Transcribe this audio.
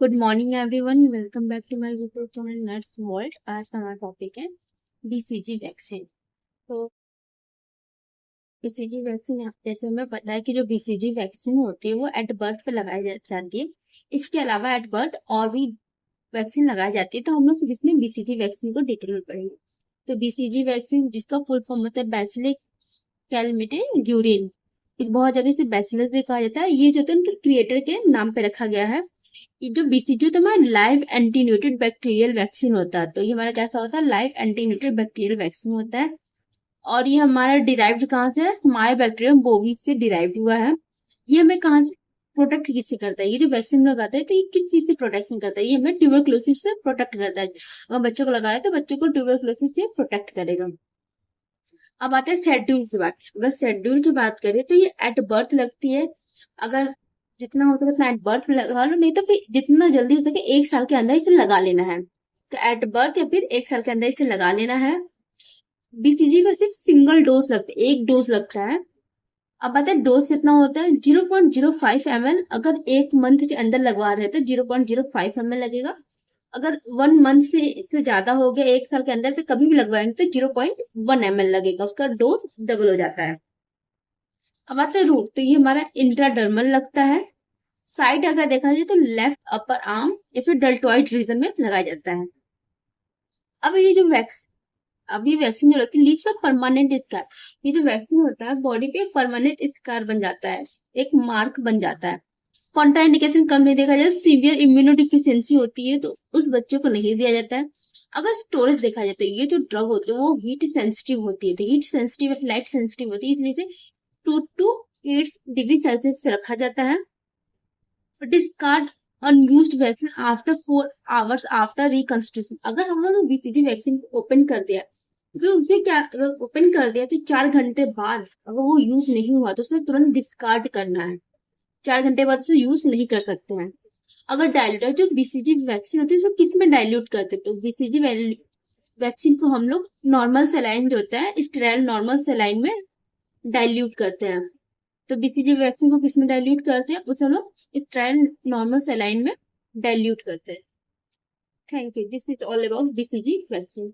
Good morning everyone, welcome back to my YouTube channel Nuts World. आज का हमारा topic है बीसीजी वैक्सीन। तो बीसीजी वैक्सीन, जैसे हमें पता है कि जो बीसीजी वैक्सीन होती है वो एट बर्थ पे लगाई जाती है। इसके अलावा एट बर्थ और भी वैक्सीन लगाई जाती है, तो हम लोग इसमें बीसीजी वैक्सीन को डिटेल में पढ़ेंगे। तो बीसीजी वैक्सीन, जिसका फुल फॉर्म होता है बैसिलिक कैलमेटिन ड्यूरिन, इस बहुत जगह से बैसिलस भी कहा जाता है। ये जो क्रिएटर के नाम पे रखा गया है। ये जो बीसीजी तो हमारा लाइव एंटीन्यूटेड बैक्टीरियल वैक्सीन होता है। तो ये हमारा कैसा होता है? लाइव एंटीन्यूटेड बैक्टीरियल वैक्सीन होता है। और ये हमारा डिराइव्ड कहाँ से है? मायोबैक्टीरियम बोविस से डिराइव्ड हुआ है। ये हमें कहाँ से प्रोटेक्ट किससे करता है? ये जो वैक्सीन लगाता है तो ये किस चीज से प्रोटेक्शन करता है? ये हमें ट्यूबरक्लोसिस से प्रोटेक्ट करता है। अगर बच्चों को लगाया तो बच्चों को ट्यूबरक्लोसिस से प्रोटेक्ट करेगा। अब आते हैं शेड्यूल की बात। अगर शेड्यूल की बात करें तो ये एट बर्थ लगती है। अगर जितना हो सके उतना एट बर्थ में लगा लो, नहीं तो फिर जितना जल्दी हो सके 1 साल के अंदर इसे लगा लेना है। तो एट बर्थ या फिर 1 साल के अंदर इसे लगा लेना है। बीसीजी का सिर्फ सिंगल डोज लगता है, एक डोज लगता है। अब बात है डोज कितना होता है? 0.05 ml। अगर 1 मंथ के अंदर लगवा रहे हैं तो 0.05 ml लगेगा। अगर 1 मंथ से ज्यादा हो गया, 1 साल के अंदर, तो कभी भी लगवाएंगे तो 0.1 ml लगेगा, उसका डोज डबल हो जाता है। अब आता है रूट। तो ये हमारा इंट्राडर्मल लगता है। साइड अगर देखा जाए तो लेफ्ट अपर आर्म या फिर डेल्टोइड रीजन में लगाया जाता है। अब ये जो अभी वैक्सीन जो लगती है लीव्स अ परमानेंट स्कार। ये जो वैक्सीन होता है बॉडी पे एक परमानेंट स्कार बन जाता है, एक मार्क बन जाता है। कॉन्ट्राइंडिकेशन कम नहीं देखा जाए, सीवियर इम्यूनोडिफिशियंसी होती है तो उस बच्चे को नहीं दिया जाता है। अगर स्टोरेज देखा जाए तो ये जो ड्रग होती है वो हीट सेंसिटिव होती है, तो हीट सेंसिटिव या लाइट सेंसिटिव होती है, इसलिए से 2 to 8 डिग्री सेल्सियस पे रखा जाता है। Discard unused vaccine after 4 hours after reconstruction. अगर हम लोग बीसीजी वैक्सीन को ओपन कर दिया तो उसे क्या, अगर ओपन कर दिया तो 4 घंटे बाद अगर वो यूज नहीं हुआ तो उसे तुरंत डिस्कार्ड करना है। 4 घंटे बाद उसे यूज नहीं कर सकते हैं। अगर डायल्यूट, जो बीसीजी वैक्सीन होती है उसको किस में डायल्यूट करते हैं? तो बीसीजी वैक्सीन को हम लोग नॉर्मल सेलाइन जो होता है, स्टेराइल नॉर्मल सेलाइन में डायल्यूट करते हैं। तो बीसीजी वैक्सीन को किस में डाइल्यूट करते हैं? उसे हम लोग स्टेराइल नॉर्मल सेलाइन में डाइल्यूट करते हैं। Thank you. This is all about BCG vaccine.